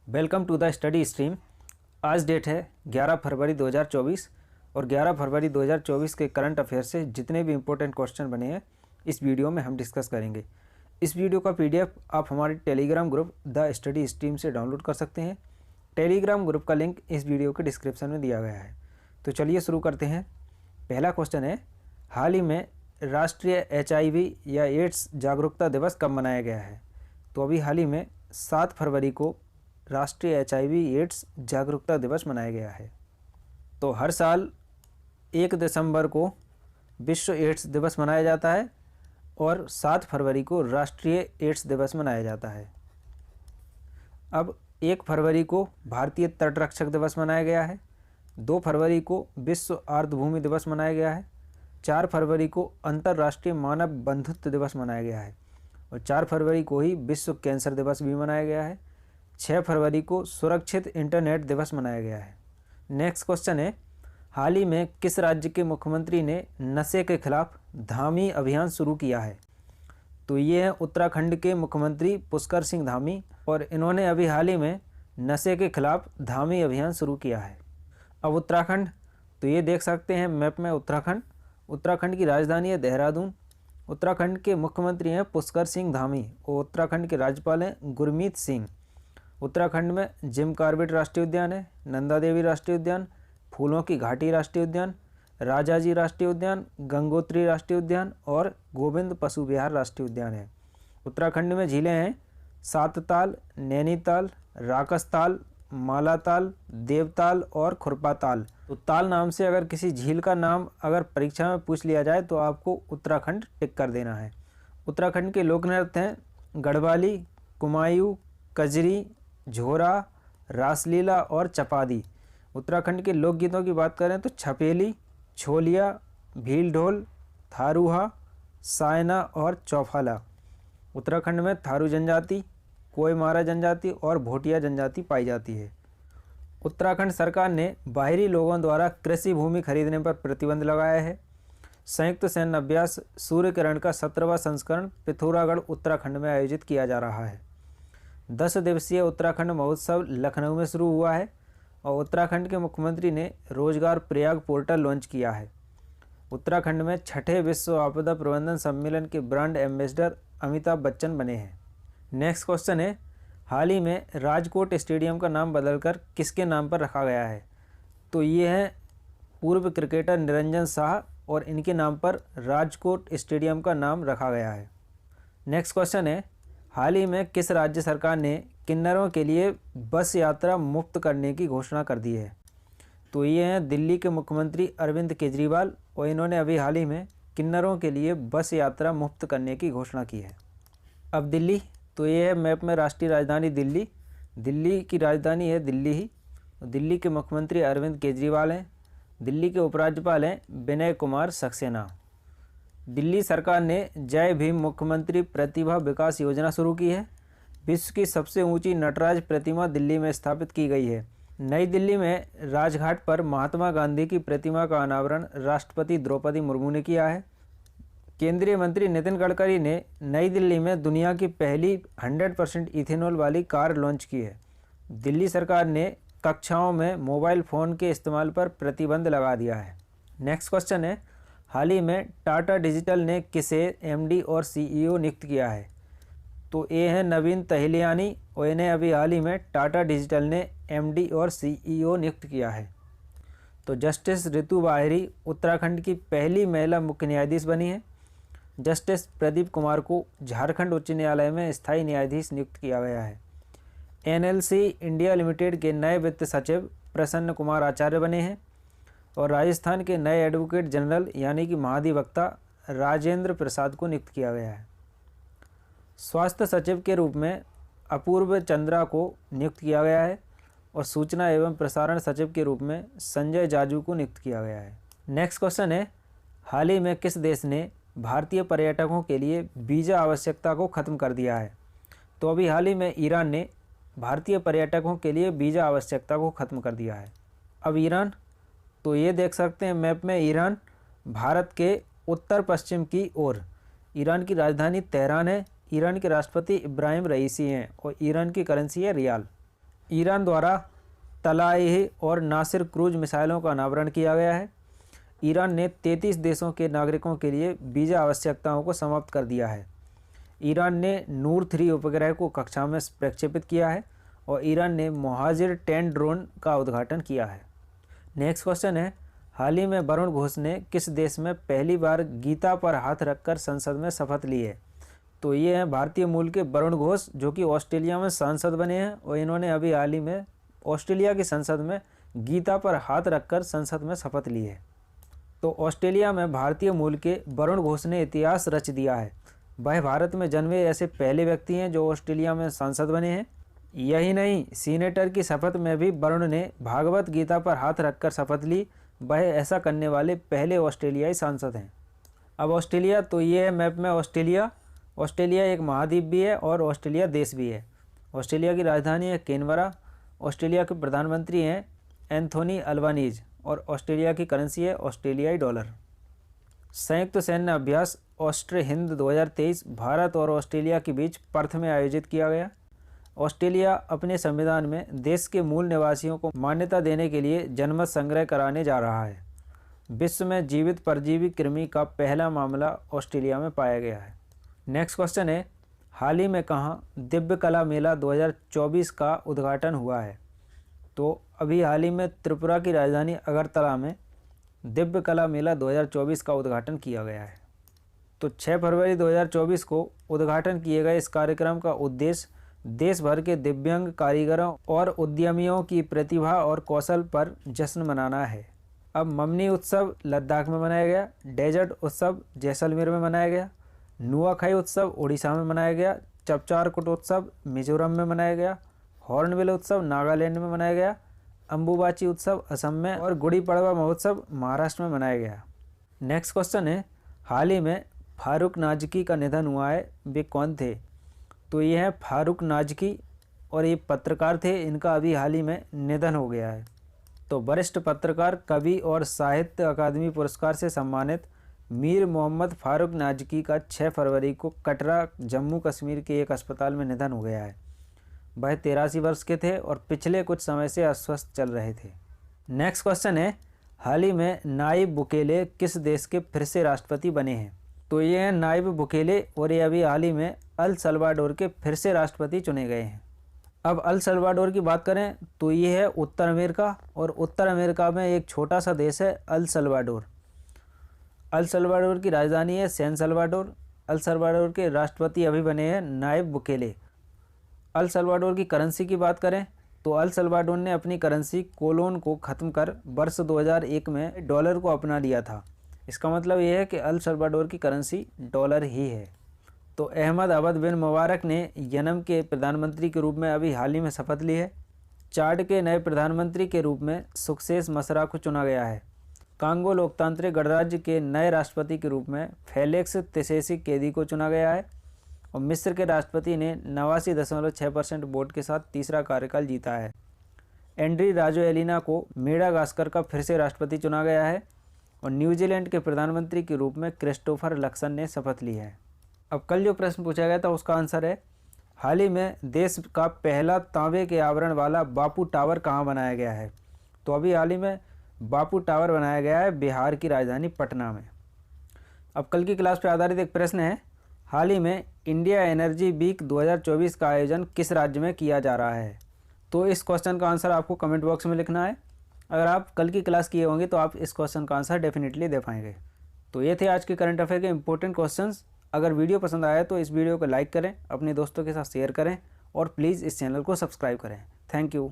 Welcome to the study stream. आज date है 11 फरवरी 2024 और 11 फरवरी 2024 के करंट अफेयर से जितने भी इंपॉर्टेंट क्वेश्चन बने हैं इस वीडियो में हम डिस्कस करेंगे। इस वीडियो का पीडीएफ आप हमारे Telegram group the study stream से डाउनलोड कर सकते हैं। टेलीग्राम ग्रुप का लिंक इस वीडियो के डिस्क्रिप्शन में दिया गया है। तो चलिए शुरू करते हैं। पहला क्वेश्चन है, हाल ही में राष्ट्रीय HIV या एड्स जागरूकता दिवस कब मनाया गया है? तो अभी हाल ही में 7 फरवरी को राष्ट्रीय HIV एड्स जागरूकता दिवस मनाया गया है। तो हर साल 1 दिसंबर को विश्व एड्स दिवस मनाया जाता है और 7 फरवरी को राष्ट्रीय एड्स दिवस मनाया जाता है। अब 1 फरवरी को भारतीय तटरक्षक दिवस मनाया गया है, 2 फरवरी को विश्व आर्द्रभूमि दिवस मनाया गया है, 4 फरवरी को अंतर्राष्ट्रीय मानव बंधुत्व दिवस मनाया गया है और 4 फरवरी को ही विश्व कैंसर दिवस भी मनाया गया है। 6 फरवरी को सुरक्षित इंटरनेट दिवस मनाया गया है। नेक्स्ट क्वेश्चन है, हाल ही में किस राज्य के मुख्यमंत्री ने नशे के खिलाफ धामी अभियान शुरू किया है? तो ये है उत्तराखंड के मुख्यमंत्री पुष्कर सिंह धामी और इन्होंने अभी हाल ही में नशे के खिलाफ धामी अभियान शुरू किया है। अब उत्तराखंड, तो ये देख सकते हैं मैप में उत्तराखंड की राजधानी है देहरादून। उत्तराखंड के मुख्यमंत्री हैं पुष्कर सिंह धामी और उत्तराखंड के राज्यपाल हैं गुरमीत सिंह। उत्तराखंड में जिम कॉर्बेट राष्ट्रीय उद्यान है, नंदा देवी राष्ट्रीय उद्यान, फूलों की घाटी राष्ट्रीय उद्यान, राजाजी राष्ट्रीय उद्यान, गंगोत्री राष्ट्रीय उद्यान और गोविंद पशु विहार राष्ट्रीय उद्यान है। उत्तराखंड में झीलें हैं सातताल, नैनीताल, राकसताल, मालाताल, देवताल और खुरपाताल। तो ताल नाम से अगर किसी झील का नाम अगर परीक्षा में पूछ लिया जाए तो आपको उत्तराखंड टिक कर देना है। उत्तराखंड के लोक नृत्य हैं गढ़वाली, कुमायूं, कजरी, झोरा, रासलीला और चपादी। उत्तराखंड के लोकगीतों की बात करें तो छपेली, छोलिया, भील ढोल, थारूहा, सायना और चौफाला। उत्तराखंड में थारू जनजाति, कोयमारा जनजाति और भोटिया जनजाति पाई जाती है। उत्तराखंड सरकार ने बाहरी लोगों द्वारा कृषि भूमि खरीदने पर प्रतिबंध लगाया है। संयुक्त सैन्य अभ्यास सूर्य किरण का 17वां संस्करण पिथौरागढ़ उत्तराखंड में आयोजित किया जा रहा है। 10 दिवसीय उत्तराखंड महोत्सव लखनऊ में शुरू हुआ है और उत्तराखंड के मुख्यमंत्री ने रोजगार प्रयाग पोर्टल लॉन्च किया है। उत्तराखंड में 6ठे विश्व आपदा प्रबंधन सम्मेलन के ब्रांड एम्बेसडर अमिताभ बच्चन बने हैं। नेक्स्ट क्वेश्चन है, हाल ही में राजकोट स्टेडियम का नाम बदलकर किसके नाम पर रखा गया है? तो ये हैं पूर्व क्रिकेटर निरंजन शाह और इनके नाम पर राजकोट स्टेडियम का नाम रखा गया है। नेक्स्ट क्वेश्चन है, हाल ही में किस राज्य सरकार ने किन्नरों के लिए बस यात्रा मुफ्त करने की घोषणा कर दी है? तो ये हैं दिल्ली के मुख्यमंत्री अरविंद केजरीवाल और इन्होंने अभी हाल ही में किन्नरों के लिए बस यात्रा मुफ्त करने की घोषणा की है। अब दिल्ली, तो ये है मैप में राष्ट्रीय राजधानी दिल्ली। दिल्ली की राजधानी है दिल्ली ही। दिल्ली के मुख्यमंत्री अरविंद केजरीवाल हैं। दिल्ली के उपराज्यपाल हैं विनय कुमार सक्सेना। दिल्ली सरकार ने जय भीम मुख्यमंत्री प्रतिभा विकास योजना शुरू की है। विश्व की सबसे ऊंची नटराज प्रतिमा दिल्ली में स्थापित की गई है। नई दिल्ली में राजघाट पर महात्मा गांधी की प्रतिमा का अनावरण राष्ट्रपति द्रौपदी मुर्मू ने किया है। केंद्रीय मंत्री नितिन गडकरी ने नई दिल्ली में दुनिया की पहली 100% इथेनॉल वाली कार लॉन्च की है। दिल्ली सरकार ने कक्षाओं में मोबाइल फ़ोन के इस्तेमाल पर प्रतिबंध लगा दिया है। नेक्स्ट क्वेश्चन है, हाल ही में टाटा डिजिटल ने किसे MD और CEO नियुक्त किया है? तो ये हैं नवीन तहिलियानी और इन्हें अभी हाल ही में टाटा डिजिटल ने MD और CEO नियुक्त किया है। तो जस्टिस ऋतु बाहरी उत्तराखंड की पहली महिला मुख्य न्यायाधीश बनी है। जस्टिस प्रदीप कुमार को झारखंड उच्च न्यायालय में स्थायी न्यायाधीश नियुक्त किया गया है। NLC इंडिया लिमिटेड के नए वित्त सचिव प्रसन्न कुमार आचार्य बने हैं और राजस्थान के नए एडवोकेट जनरल यानी कि महाधिवक्ता राजेंद्र प्रसाद को नियुक्त किया गया है। स्वास्थ्य सचिव के रूप में अपूर्व चंद्रा को नियुक्त किया गया है और सूचना एवं प्रसारण सचिव के रूप में संजय जाजू को नियुक्त किया गया है। नेक्स्ट क्वेश्चन है, हाल ही में किस देश ने भारतीय पर्यटकों के लिए वीज़ा आवश्यकता को ख़त्म कर दिया है? तो अभी हाल ही में ईरान ने भारतीय पर्यटकों के लिए वीज़ा आवश्यकता को ख़त्म कर दिया है। अब ईरान, तो ये देख सकते हैं मैप में ईरान भारत के उत्तर पश्चिम की ओर। ईरान की राजधानी तेहरान है। ईरान के राष्ट्रपति इब्राहिम रईसी हैं और ईरान की करेंसी है रियाल। ईरान द्वारा तलाही और नासिर क्रूज मिसाइलों का अनावरण किया गया है। ईरान ने 33 देशों के नागरिकों के लिए वीज़ा आवश्यकताओं को समाप्त कर दिया है। ईरान ने नूर 3 उपग्रह को कक्षा में प्रक्षेपित किया है और ईरान ने मुहाजिर 10 ड्रोन का उद्घाटन किया है। नेक्स्ट क्वेश्चन है, हाल ही में वरुण घोष ने किस देश में पहली बार गीता पर हाथ रखकर संसद में शपथ ली है? तो ये हैं भारतीय मूल के वरुण घोष, जो कि ऑस्ट्रेलिया में सांसद बने हैं और इन्होंने अभी हाल ही में ऑस्ट्रेलिया की संसद में गीता पर हाथ रखकर संसद में शपथ ली है। तो ऑस्ट्रेलिया में भारतीय मूल के वरुण घोष ने इतिहास रच दिया है। वह भारत में जन्मे ऐसे पहले व्यक्ति हैं जो ऑस्ट्रेलिया में सांसद बने हैं। यही नहीं, सीनेटर की शपथ में भी वरुण ने भागवत गीता पर हाथ रखकर शपथ ली। वह ऐसा करने वाले पहले ऑस्ट्रेलियाई सांसद हैं। अब ऑस्ट्रेलिया, तो ये है मैप में ऑस्ट्रेलिया। ऑस्ट्रेलिया एक महाद्वीप भी है और ऑस्ट्रेलिया देश भी है। ऑस्ट्रेलिया की राजधानी है कैनबरा। ऑस्ट्रेलिया के प्रधानमंत्री हैं एंथोनी अल्बानीज और ऑस्ट्रेलिया की करेंसी है ऑस्ट्रेलियाई डॉलर। संयुक्त सैन्य अभ्यास ऑस्ट्रे हिंद 2023 भारत और ऑस्ट्रेलिया के बीच पर्थ में आयोजित किया गया। ऑस्ट्रेलिया अपने संविधान में देश के मूल निवासियों को मान्यता देने के लिए जनमत संग्रह कराने जा रहा है। विश्व में जीवित परजीवी कृमि का पहला मामला ऑस्ट्रेलिया में पाया गया है। नेक्स्ट क्वेश्चन है, हाल ही में कहाँ दिव्य कला मेला 2024 का उद्घाटन हुआ है? तो अभी हाल ही में त्रिपुरा की राजधानी अगरतला में दिव्य कला मेला 2024 का उद्घाटन किया गया है। तो 6 फरवरी 2024 को उद्घाटन किए गए इस कार्यक्रम का उद्देश्य देश भर के दिव्यांग कारीगरों और उद्यमियों की प्रतिभा और कौशल पर जश्न मनाना है। अब ममनी उत्सव लद्दाख में मनाया गया, डेजर्ट उत्सव जैसलमेर में मनाया गया, नुआखाई उत्सव उड़ीसा में मनाया गया, चपचारकुट उत्सव मिजोरम में मनाया गया, हॉर्नबिल उत्सव नागालैंड में मनाया गया, अंबुबाची उत्सव असम में और गुड़ी पड़वा महोत्सव महाराष्ट्र में मनाया गया। नेक्स्ट क्वेश्चन है, हाल ही में फारूक नाजकी का निधन हुआ है, वे कौन थे? तो ये है फारूक नाजकी और ये पत्रकार थे, इनका अभी हाल ही में निधन हो गया है। तो वरिष्ठ पत्रकार, कवि और साहित्य अकादमी पुरस्कार से सम्मानित मीर मोहम्मद फारूक नाजकी का 6 फरवरी को कटरा जम्मू कश्मीर के एक अस्पताल में निधन हो गया है। वह 83 वर्ष के थे और पिछले कुछ समय से अस्वस्थ चल रहे थे। नेक्स्ट क्वेश्चन है, हाल ही में नायब बुकेले किस देश के फिर से राष्ट्रपति बने हैं? तो ये हैं नायब बुकेले और ये अभी हाल ही में अल सल्वाडोर के फिर से राष्ट्रपति चुने गए हैं। अब अल सल्वाडोर की बात करें तो ये है उत्तर अमेरिका और उत्तर अमेरिका में एक छोटा सा देश है अल सल्वाडोर। अल सल्वाडोर की राजधानी है सैन सल्वाडोर। अल सल्वाडोर के राष्ट्रपति अभी बने हैं नायब बुकेले। अल सल्वाडोर की करेंसी की बात करें तो अल सल्वाडोर ने अपनी करेंसी कोलोन को ख़त्म कर वर्ष 2001 में डॉलर को अपना लिया था। इसका मतलब ये है कि अल सल्वाडोर की करेंसी डॉलर ही है। तो अहमद अबद बिन मुबारक ने यमन के प्रधानमंत्री के रूप में अभी हाल ही में शपथ ली है। चाड के नए प्रधानमंत्री के रूप में सुक्सेस मसरा को चुना गया है। कांगो लोकतांत्रिक गणराज्य के नए राष्ट्रपति के रूप में फेलिक्स त्शेसिकेदी को चुना गया है और मिस्र के राष्ट्रपति ने 89.6% वोट के साथ तीसरा कार्यकाल जीता है। एंड्री राजोएलिना को मेडागास्कर का फिर से राष्ट्रपति चुना गया है और न्यूजीलैंड के प्रधानमंत्री के रूप में क्रिस्टोफर लक्सन ने शपथ ली है। अब कल जो प्रश्न पूछा गया था उसका आंसर है, हाल ही में देश का पहला तांबे के आवरण वाला बापू टावर कहाँ बनाया गया है? तो अभी हाल ही में बापू टावर बनाया गया है बिहार की राजधानी पटना में। अब कल की क्लास पर आधारित एक प्रश्न है, हाल ही में इंडिया एनर्जी वीक 2024 का आयोजन किस राज्य में किया जा रहा है? तो इस क्वेश्चन का आंसर आपको कमेंट बॉक्स में लिखना है। अगर आप कल की क्लास किए होंगे तो आप इस क्वेश्चन का आंसर डेफिनेटली दे पाएंगे। तो ये थे आज के करंट अफेयर के इंपॉर्टेंट क्वेश्चंस। अगर वीडियो पसंद आया तो इस वीडियो को लाइक करें, अपने दोस्तों के साथ शेयर करें और प्लीज़ इस चैनल को सब्सक्राइब करें। Thank you.